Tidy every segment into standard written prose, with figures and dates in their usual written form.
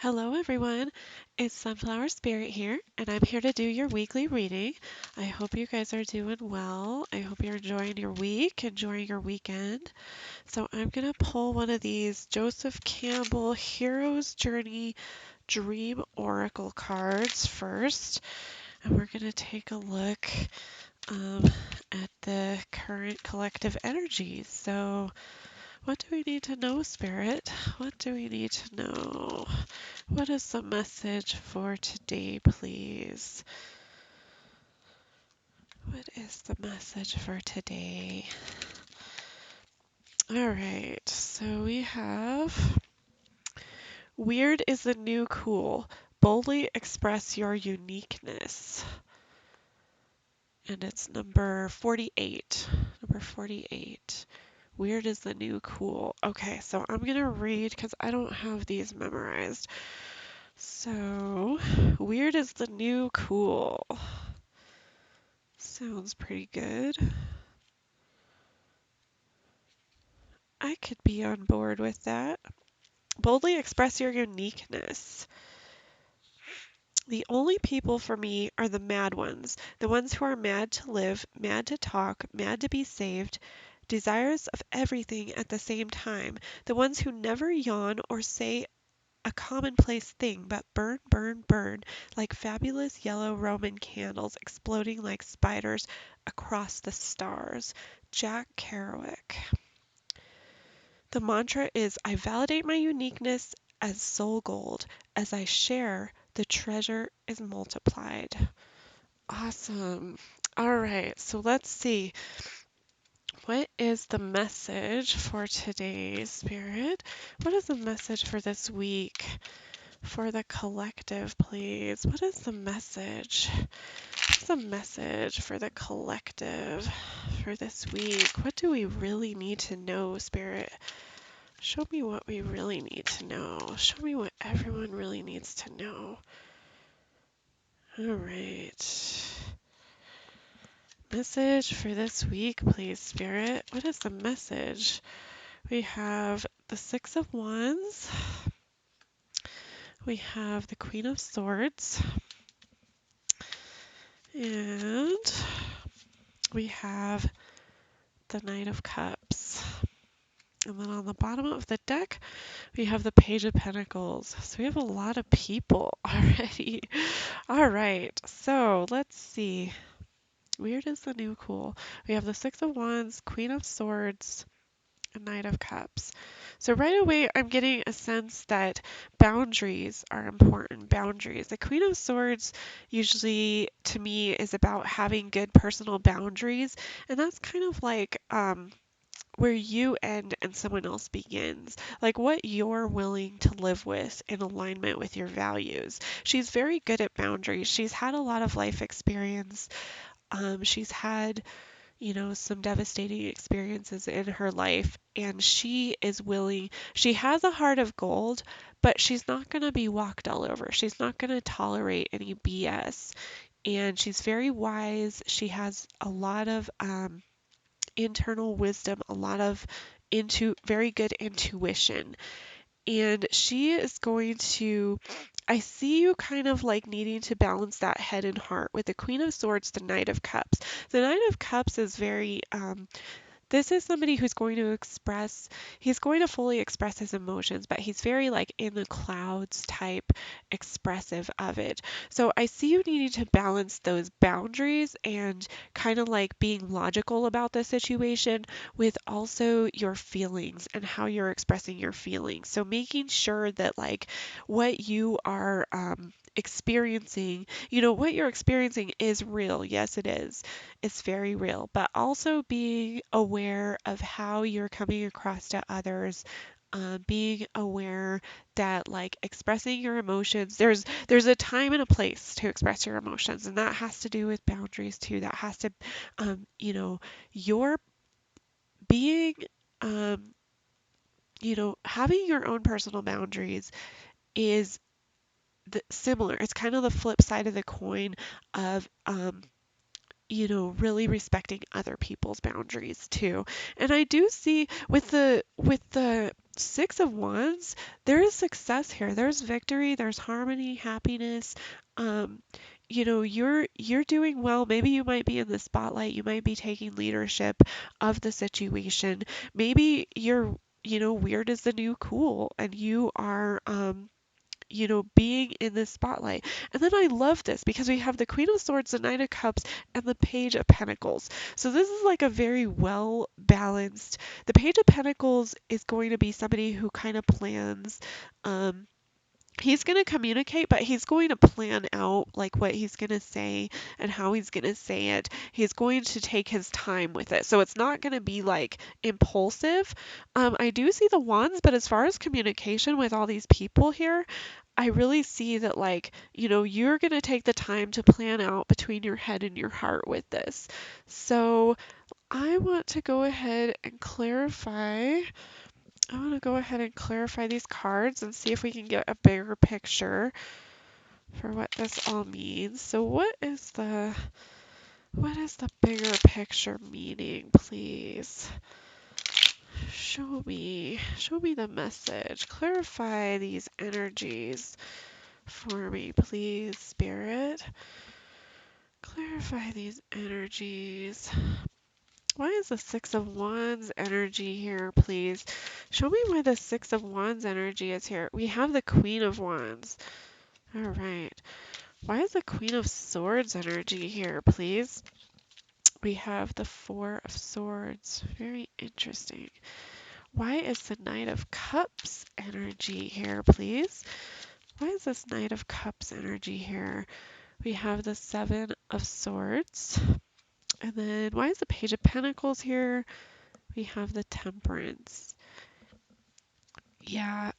Hello, everyone. It's Sunflower Spirit here, and I'm here to do your weekly reading. I hope you guys are doing well. I hope you're enjoying your week, enjoying your weekend. So, I'm going to pull one of these Joseph Campbell Hero's Journey Dream Oracle cards first, and we're going to take a look um, at the current collective energies. So, what do we need to know, Spirit? What do we need to know? What is the message for today, please? What is the message for today? All right, so we have weird is the new cool. Boldly express your uniqueness. And it's number 48. Number 48. Weird is the new cool. Okay, so I'm going to read because I don't have these memorized. So, weird is the new cool. Sounds pretty good. I could be on board with that. Boldly express your uniqueness. The only people for me are the mad ones, the ones who are mad to live, mad to talk, mad to be saved, desirous of everything at the same time, the ones who never yawn or say a commonplace thing, but burn, burn, burn like fabulous yellow Roman candles exploding like spiders across the stars. Jack Kerouac. The mantra is I validate my uniqueness as soul gold. As I share, the treasure is multiplied. Awesome. All right, so let's see. What is the message for today's spirit? What is the message for this week? For the collective, please. What is the message? What's the message for the collective for this week? What do we really need to know, Spirit? Show me what we really need to know. Show me what everyone really needs to know. All right. Message for this week, please, Spirit. What is the message? We have the Six of Wands. We have the Queen of Swords. And we have the Knight of Cups. And then on the bottom of the deck, we have the Page of Pentacles. So we have a lot of people already. All right, so let's see. Weird is the new cool. We have the Six of Wands, Queen of Swords, and Knight of Cups. So right away, I'm getting a sense that boundaries are important. Boundaries. The Queen of Swords usually, to me, is about having good personal boundaries, and that's kind of like where you end and someone else begins, like what you're willing to live with in alignment with your values. She's very good at boundaries. She's had a lot of life experience. She's had, some devastating experiences in her life, and she is willing, she has a heart of gold, but she's not going to be walked all over. She's not going to tolerate any BS. And she's very wise. She has a lot of internal wisdom, a lot of very good intuition. And she is going to, I see you kind of like needing to balance that head and heart with the Queen of Swords, the Knight of Cups. The Knight of Cups is very this is somebody who's going to he's going to fully express his emotions, but he's very like in the clouds type expressive of it. So I see you needing to balance those boundaries and kind of like being logical about the situation with also your feelings and how you're expressing your feelings. So making sure that like what you are experiencing, what you're experiencing is real. Yes, it is. It's very real, but also being aware of how you're coming across to others. Being aware that like expressing your emotions, there's a time and a place to express your emotions, and that has to do with boundaries too. That has to, your being, um, having your own personal boundaries is similar. It's kind of the flip side of the coin of really respecting other people's boundaries too. And I do see with the Six of Wands, there is success here. There's victory, there's harmony, happiness. Um, you're doing well. Maybe you might be in the spotlight. You might be taking leadership of the situation. Maybe you're, weird is the new cool, and you are being in the spotlight. And then I love this because we have the Queen of Swords, the Knight of Cups, and the Page of Pentacles. So this is like a very well balanced. The Page of Pentacles is going to be somebody who kind of plans. Um, he's going to communicate, but he's going to plan out like what he's going to say and how he's going to say it. He's going to take his time with it. So it's not going to be like impulsive. I do see the wands, but as far as communication with all these people here, I really see that, like, you're going to take the time to plan out between your head and your heart with this. So I want to go ahead and clarify. I want to go ahead and clarify these cards and see if we can get a bigger picture for what this all means. So what is the bigger picture meaning, please? Show me the message. Clarify these energies for me, please, Spirit. Clarify these energies. Why is the Six of Wands energy here, please? Show me why the Six of Wands energy is here. We have the Queen of Wands. All right. Why is the Queen of Swords energy here, please? We have the Four of Swords. Very interesting. Why is the Knight of Cups energy here, please? Why is this Knight of Cups energy here? We have the Seven of Swords. And then why is the Page of Pentacles here? We have the Temperance. Yeah.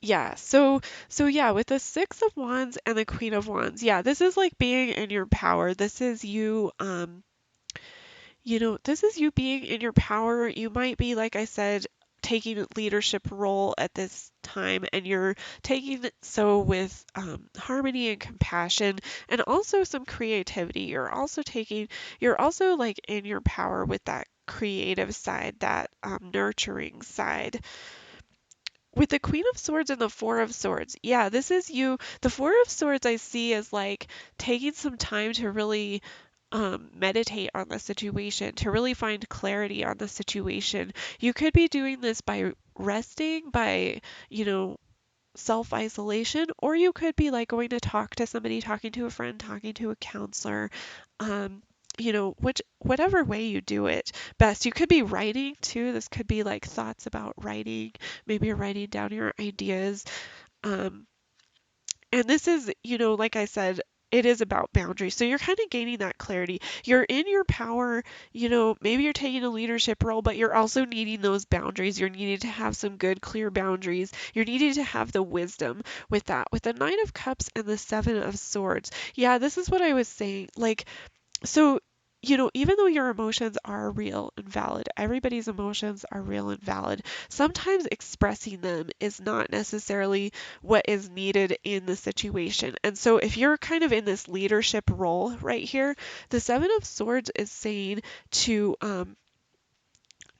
Yeah. So yeah, with the Six of Wands and the Queen of Wands. Yeah, this is like being in your power. This is you this is you being in your power. You might be, like I said, taking a leadership role at this time, and you're taking it so with harmony and compassion, and also some creativity. You're also like in your power with that creative side, that nurturing side. With the Queen of Swords and the Four of Swords, yeah, this is you. The Four of Swords I see as like taking some time to really meditate on the situation, to really find clarity on the situation. You could be doing this by resting, by, you know, self isolation, or you could be like going to talk to somebody, talking to a friend, talking to a counselor. Um, whatever way you do it best. You could be writing too. This could be like thoughts about writing. Maybe you're writing down your ideas. Um, and this is, like I said, it is about boundaries. So you're kind of gaining that clarity. You're in your power, maybe you're taking a leadership role, but you're also needing those boundaries. You're needing to have some good, clear boundaries. You're needing to have the wisdom with that. With the Nine of Cups and the Seven of Swords. Yeah, this is what I was saying. Like, so, even though your emotions are real and valid, everybody's emotions are real and valid, sometimes expressing them is not necessarily what is needed in the situation. And so, if you're kind of in this leadership role right here, the Seven of Swords is saying to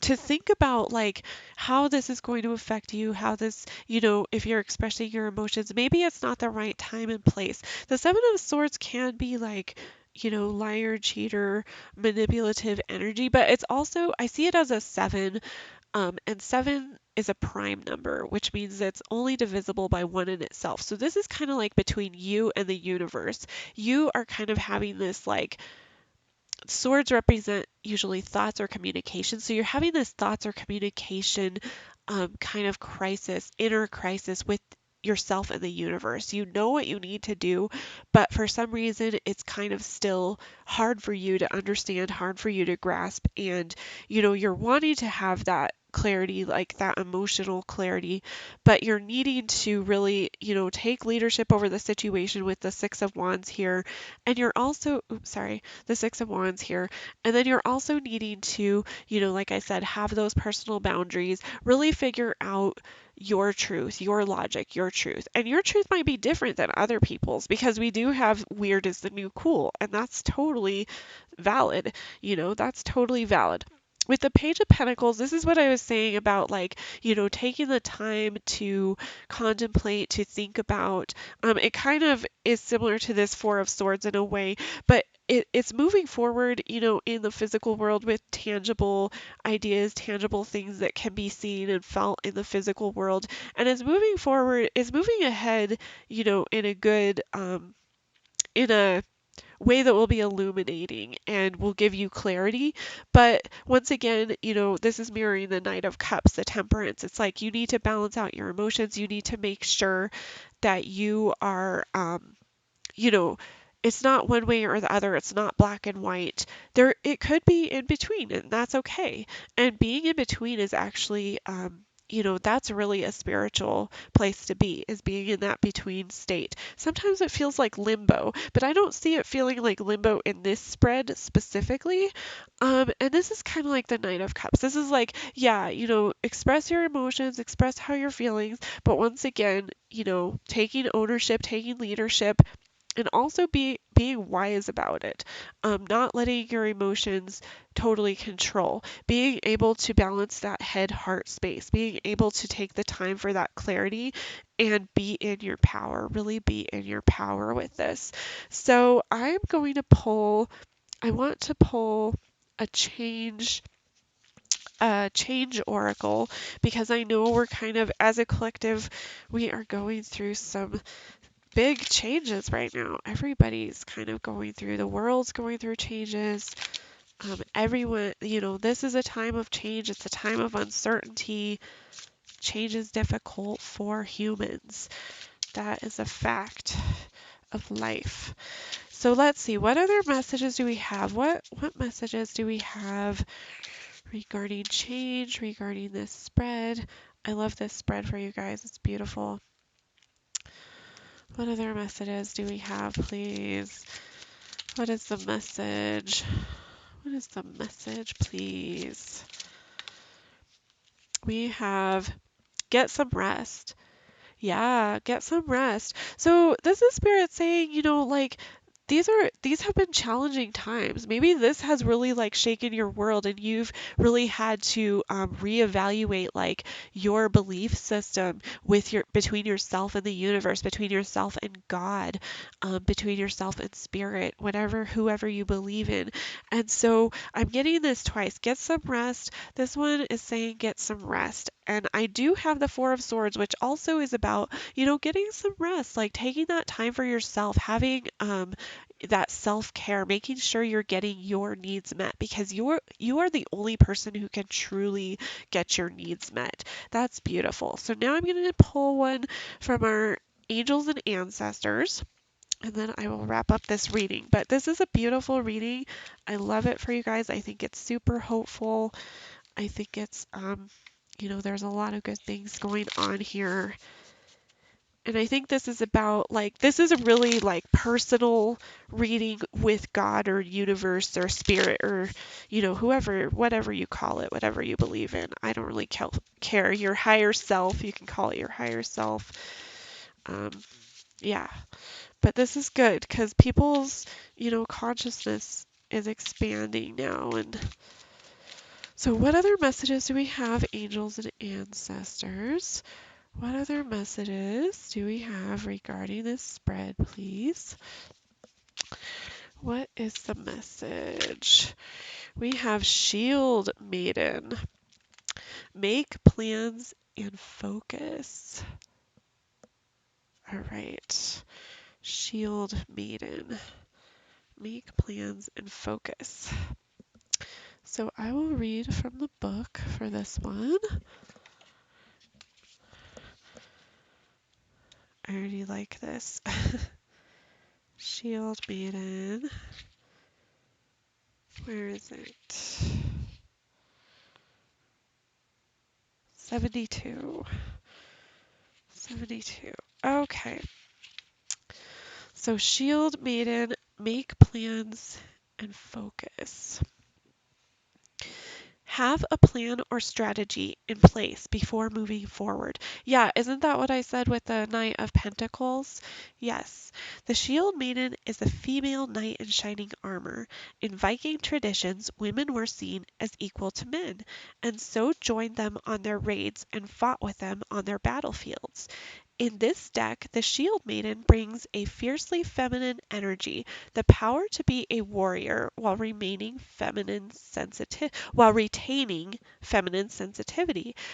think about like how this is going to affect you, how this, if you're expressing your emotions, maybe it's not the right time and place. The Seven of Swords can be like, liar, cheater, manipulative energy, but it's also, I see it as a seven, and seven is a prime number, which means it's only divisible by one in itself. So this is kind of like between you and the universe. You are kind of having this like swords represent usually thoughts or communication. So you're having this thoughts or communication kind of crisis, inner crisis with yourself and the universe. You know what you need to do, but for some reason it's kind of still hard for you to understand, hard for you to grasp. And, you're wanting to have that clarity, like that emotional clarity, but you're needing to really, take leadership over the situation with the Six of Wands here. And you're also, oops, sorry, the Six of Wands here. And then you're also needing to, like I said, have those personal boundaries, really figure out your truth, your logic, your truth. And your truth might be different than other people's because we do have weird is the new cool, and that's totally valid. That's totally valid. with the Page of Pentacles, this is what I was saying about like, taking the time to contemplate, to think about. It kind of is similar to this Four of Swords in a way, but it's moving forward, in the physical world with tangible ideas, tangible things that can be seen and felt in the physical world. And it's moving forward, it's moving ahead, in a good, in a way that will be illuminating and will give you clarity. But once again, this is mirroring the Knight of Cups, the Temperance. It's like you need to balance out your emotions. You need to make sure that you are, you know, it's not one way or the other. It's not black and white. It could be in between, and that's okay. And being in between is actually, that's really a spiritual place to be, is being in that between state. Sometimes it feels like limbo, but I don't see it feeling like limbo in this spread specifically. And this is kind of like the Knight of Cups. This is like, yeah, express your emotions, express how you're feeling, but once again, taking ownership, taking leadership, and also being wise about it, not letting your emotions totally control, being able to balance that head heart space, being able to take the time for that clarity and be in your power, really be in your power with this. So I'm going to pull, I want to pull a change oracle, because I know we're kind of, as a collective, we are going through some big changes right now. Everybody's kind of going through, the world's going through changes. Everyone, this is a time of change. It's a time of uncertainty. Change is difficult for humans. That is a fact of life. So let's see, what other messages do we have? What messages do we have regarding change, regarding this spread? I love this spread for you guys. It's beautiful. What other messages do we have, please? What is the message? What is the message, please? We have get some rest. Yeah, get some rest. So this is Spirit saying, like these have been challenging times. Maybe this has really like shaken your world, and you've really had to reevaluate like your belief system with your between yourself and the universe, between yourself and God, between yourself and spirit, whatever whoever you believe in. And so I'm getting this twice. Get some rest. This one is saying get some rest. And I do have the Four of Swords, which also is about, getting some rest, like taking that time for yourself, having that self-care, making sure you're getting your needs met, because you are the only person who can truly get your needs met. That's beautiful. So now I'm going to pull one from our angels and ancestors, and then I will wrap up this reading. But this is a beautiful reading. I love it for you guys. I think it's super hopeful. I think it's there's a lot of good things going on here. And I think this is about like, this is a really like personal reading with God or universe or spirit or, whoever, whatever you call it, whatever you believe in. I don't really care. Your higher self, you can call it your higher self. Um, yeah, but this is good because people's, consciousness is expanding now. And so what other messages do we have, angels and ancestors? What other messages do we have regarding this spread, please? What is the message? We have Shield Maiden. Make plans and focus. All right. Shield Maiden. Make plans and focus. So I will read from the book for this one. I already like this. Shield Maiden. Where is it? 72. 72. Okay. So Shield Maiden, make plans and focus. Have a plan or strategy in place before moving forward. Yeah, isn't that what I said with the Knight of Pentacles? Yes. The Shield Maiden is a female knight in shining armor. In Viking traditions, women were seen as equal to men, and so joined them on their raids and fought with them on their battlefields. In this deck, the Shield Maiden brings a fiercely feminine energy, the power to be a warrior while retaining feminine sensitivity.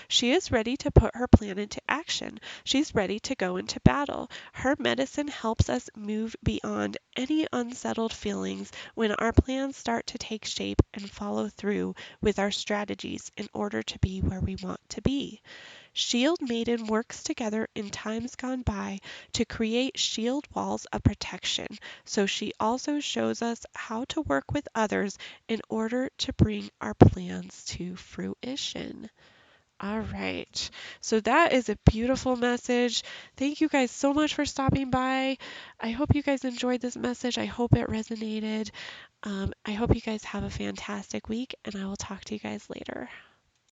She is ready to put her plan into action. She's ready to go into battle. Her medicine helps us move beyond any unsettled feelings when our plans start to take shape and follow through with our strategies in order to be where we want to be. Shield Maiden works together in times gone by to create shield walls of protection, so she also shows us how to work with others in order to bring our plans to fruition. All right. So that is a beautiful message. Thank you guys so much for stopping by. I hope you guys enjoyed this message. I hope it resonated. I hope you guys have a fantastic week, and I will talk to you guys later.